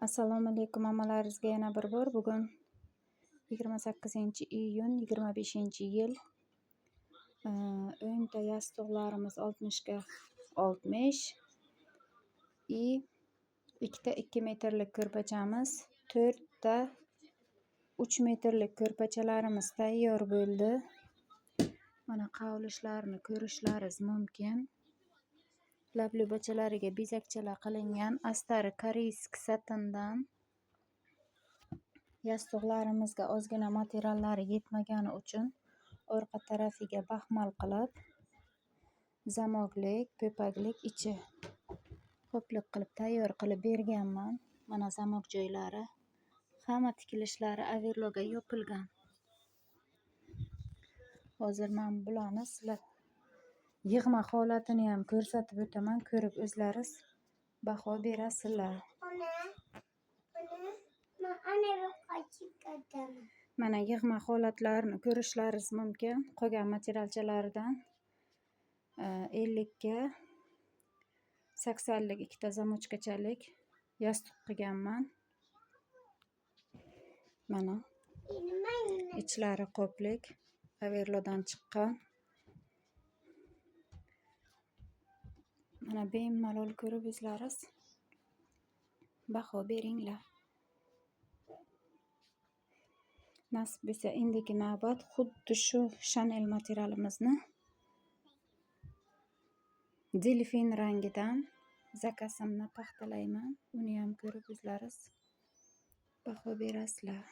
Assalomu alaykum ammalaringizga yana bir bor. Bugun 28-iyun 25-yil. O'nta yostiqlarimiz 60 ga 60 и ikkita 2 metrlik ko'rpachamiz, 4 ta 3 metrlik ko'rpachalarimiz tayyor bo'ldi. Mana qavlishlarini ko'rishlaringiz mumkin. Lablubachalariga bezakchalar qilingan, astari koreysk satindan. Yostiqlarimizga ozgina materiallari yetmagani uchun orqa tarafiga baxmal qilib, zamoklik, po'paklik ichi qo'plik qilib tayyor qilib berganman. Mana zamok joylari, hamma tikilishlari overlockga yopilgan. Hozir men bularni sizlar yig'ma holatini ham ko'rsatib o'taman, ko'rib o'zlaringiz baho berasizlar. Mana yig'ma holatlarini ko'rishlaringiz mumkin. Qolgan materialchalardan 50 ga 80 lik ikkita zamochkachalik yostiq qilganman. Mana ichlari qo'plik, overlockdan chiqqan. Mana bemalol ko'rib o'zlaringiz baho beringlar. Nasib bo'lsa endigi navbat xuddi shu Chanel materialimizni delfin rangidan zakasimni paxtalayman. Uni ham ko'rib o'zlaringiz baho berasizlar.